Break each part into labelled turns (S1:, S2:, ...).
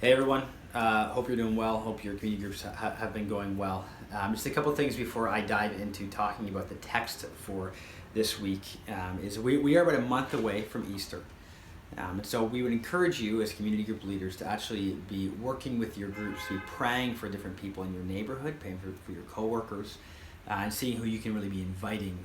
S1: Hey everyone, hope you're doing well. Hope your community groups have been going well. Just a couple things before I dive into talking about the text for this week. Is we are about a month away from Easter. And so we would encourage you as community group leaders to actually be working with your groups, to be praying for different people in your neighborhood, praying for your coworkers, and seeing who you can really be inviting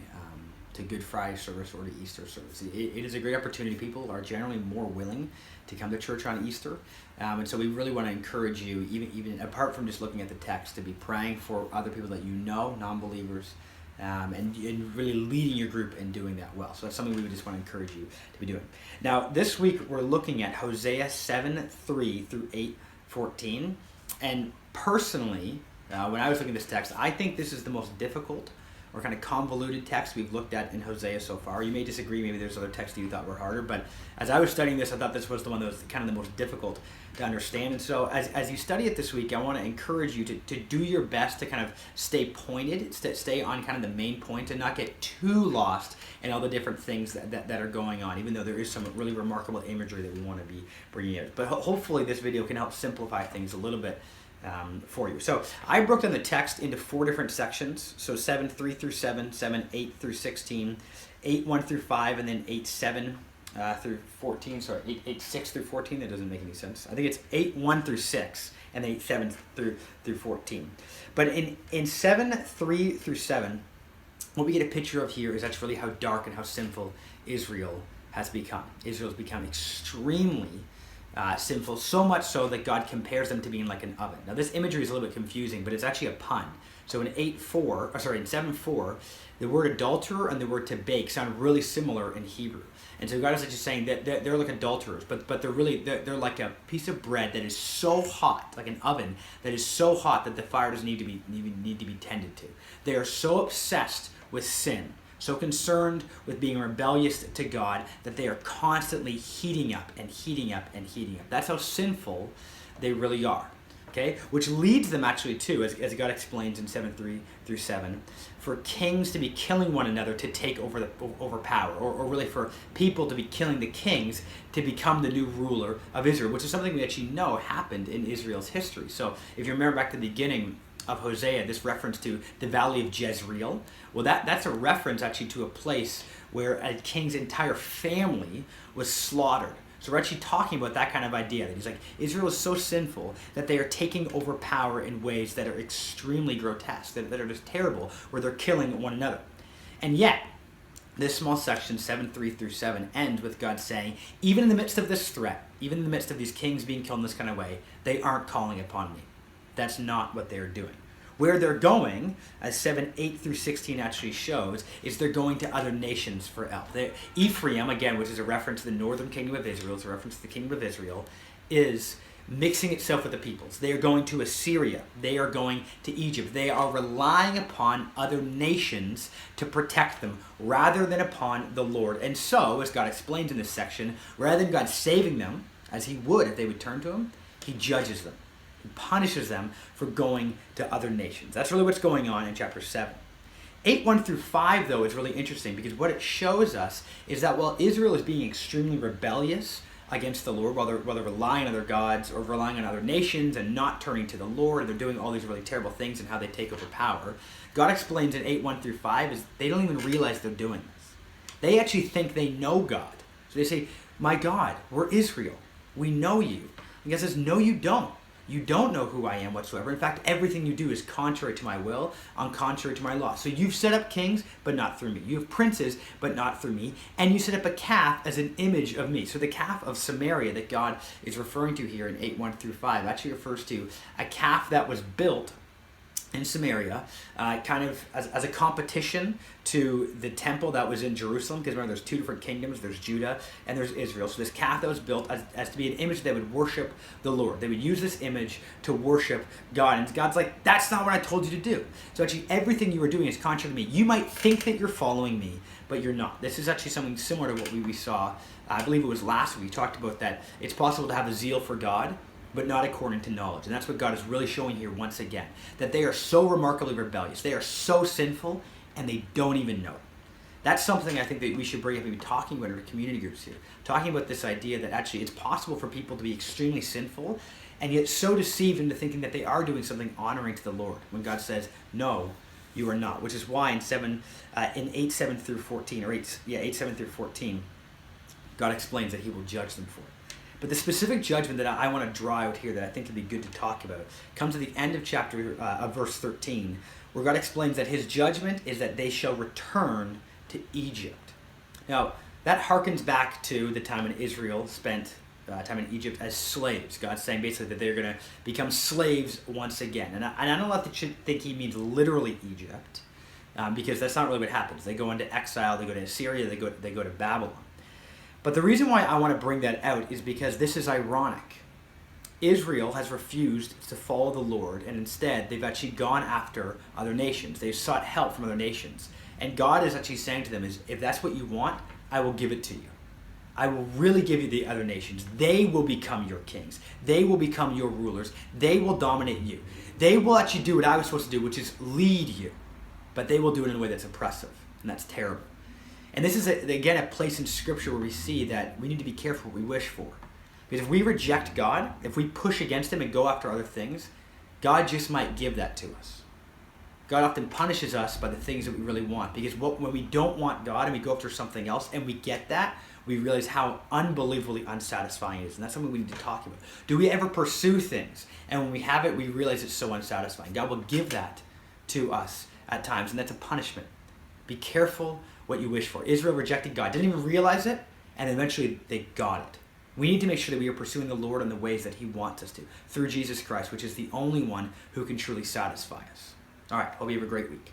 S1: to Good Friday service or to Easter service. It is a great opportunity. People are generally more willing to come to church on Easter. And so we really want to encourage you, even apart from just looking at the text, to be praying for other people that you know, non-believers, and really leading your group and doing that well. So that's something we would just want to encourage you to be doing. Now, this week we're looking at Hosea 7:3 through 8:14. And personally, when I was looking at this text, I think this is the most difficult or kind of convoluted text we've looked at in Hosea so far. You may disagree, maybe there's other texts you thought were harder, but as I was studying this, I thought this was the one that was kind of the most difficult to understand. And so as you study it this week, I want to encourage you to do your best to kind of stay pointed, stay on kind of the main point, and not get too lost in all the different things that are going on, even though there is some really remarkable imagery that we want to be bringing out. But hopefully this video can help simplify things a little bit for you. So I broke down the text into 4 different sections. So 7:3 through 7, 7:8 through 16, 8:1 through 5, and then 8:7 through 14. Sorry, 8:6 through 14. That doesn't make any sense. I think it's 8:1 through 6 and 8:7 through 14. But in 7:3 through 7, what we get a picture of here is that's really how dark and how sinful Israel has become. Israel has become extremely sinful, so much so that God compares them to being like an oven. Now this imagery is a little bit confusing, but it's actually a pun. So in 7:4, the word adulterer and the word to bake sound really similar in Hebrew. And so God is just saying that they're like adulterers, but they're like a piece of bread that is so hot, like an oven that is so hot that the fire doesn't need to be tended to. They are so obsessed with sin, so concerned with being rebellious to God, that they are constantly heating up and heating up and heating up. That's how sinful they really are. Okay? Which leads them actually to, as God explains in 7:3 through 7, for kings to be killing one another to take over power, or really for people to be killing the kings to become the new ruler of Israel, which is something we actually know happened in Israel's history. So if you remember back to the beginning of Hosea, this reference to the valley of Jezreel, well that's a reference actually to a place where a king's entire family was slaughtered. So we're actually talking about that kind of idea, that he's like, Israel is so sinful that they are taking over power in ways that are extremely grotesque, that are just terrible, where they're killing one another. And yet, this small section, 7:3 through 7, ends with God saying, even in the midst of this threat, even in the midst of these kings being killed in this kind of way, they aren't calling upon me. That's not what they're doing. Where they're going, as 7:8 through 16 actually shows, is they're going to other nations for help. Ephraim, again, which is a reference to the northern kingdom of Israel, it's a reference to the kingdom of Israel, is mixing itself with the peoples. They are going to Assyria. They are going to Egypt. They are relying upon other nations to protect them rather than upon the Lord. And so, as God explains in this section, rather than God saving them, as he would if they would turn to him, he judges them. He punishes them for going to other nations. That's really what's going on in chapter 7. 8:1 through 5, though, is really interesting because what it shows us is that while Israel is being extremely rebellious against the Lord, while they're relying on other gods or relying on other nations and not turning to the Lord, and they're doing all these really terrible things and how they take over power, God explains in 8:1 through 5 is they don't even realize they're doing this. They actually think they know God. So they say, my God, we're Israel. We know you. And God says, no, you don't. You don't know who I am whatsoever. In fact, everything you do is contrary to my will, contrary to my law. So you've set up kings, but not through me. You have princes, but not through me. And you set up a calf as an image of me. So the calf of Samaria that God is referring to here in 8:1 through 5 actually refers to a calf that was built in Samaria, kind of as a competition to the temple that was in Jerusalem, because remember there's 2 different kingdoms, there's Judah and there's Israel. So this calf that was built as to be an image that would worship the Lord. They would use this image to worship God. And God's like, that's not what I told you to do. So actually everything you were doing is contrary to me. You might think that you're following me, but you're not. This is actually something similar to what we saw, I believe it was last week, we talked about that it's possible to have a zeal for God, but not according to knowledge. And that's what God is really showing here once again, that they are so remarkably rebellious. They are so sinful, and they don't even know it. That's something I think that we should bring up and be talking about in our community groups here. Talking about this idea that actually it's possible for people to be extremely sinful and yet so deceived into thinking that they are doing something honoring to the Lord when God says, no, you are not. Which is why in 8:7 through 14, 8:7 through 14, God explains that he will judge them for it. But the specific judgment that I want to draw out here that I think would be good to talk about comes at the end of verse 13, where God explains that his judgment is that they shall return to Egypt. Now, that harkens back to the time when Israel spent time in Egypt as slaves. God's saying basically that they're going to become slaves once again. And I don't know if you think he means literally Egypt, because that's not really what happens. They go into exile, they go to Assyria, they go to Babylon. But the reason why I want to bring that out is because this is ironic. Israel has refused to follow the Lord, and instead they've actually gone after other nations. They've sought help from other nations. And God is actually saying to them, if that's what you want, I will give it to you. I will really give you the other nations. They will become your kings. They will become your rulers. They will dominate you. They will actually do what I was supposed to do, which is lead you. But they will do it in a way that's oppressive, and that's terrible. And this is, again, a place in Scripture where we see that we need to be careful what we wish for. Because if we reject God, if we push against him and go after other things, God just might give that to us. God often punishes us by the things that we really want. Because when we don't want God and we go after something else and we get that, we realize how unbelievably unsatisfying it is. And that's something we need to talk about. Do we ever pursue things? And when we have it, we realize it's so unsatisfying. God will give that to us at times, and that's a punishment. Be careful what you wish for. Israel rejected God, didn't even realize it, and eventually they got it. We need to make sure that we are pursuing the Lord in the ways that he wants us to, through Jesus Christ, which is the only one who can truly satisfy us. All right, hope you have a great week.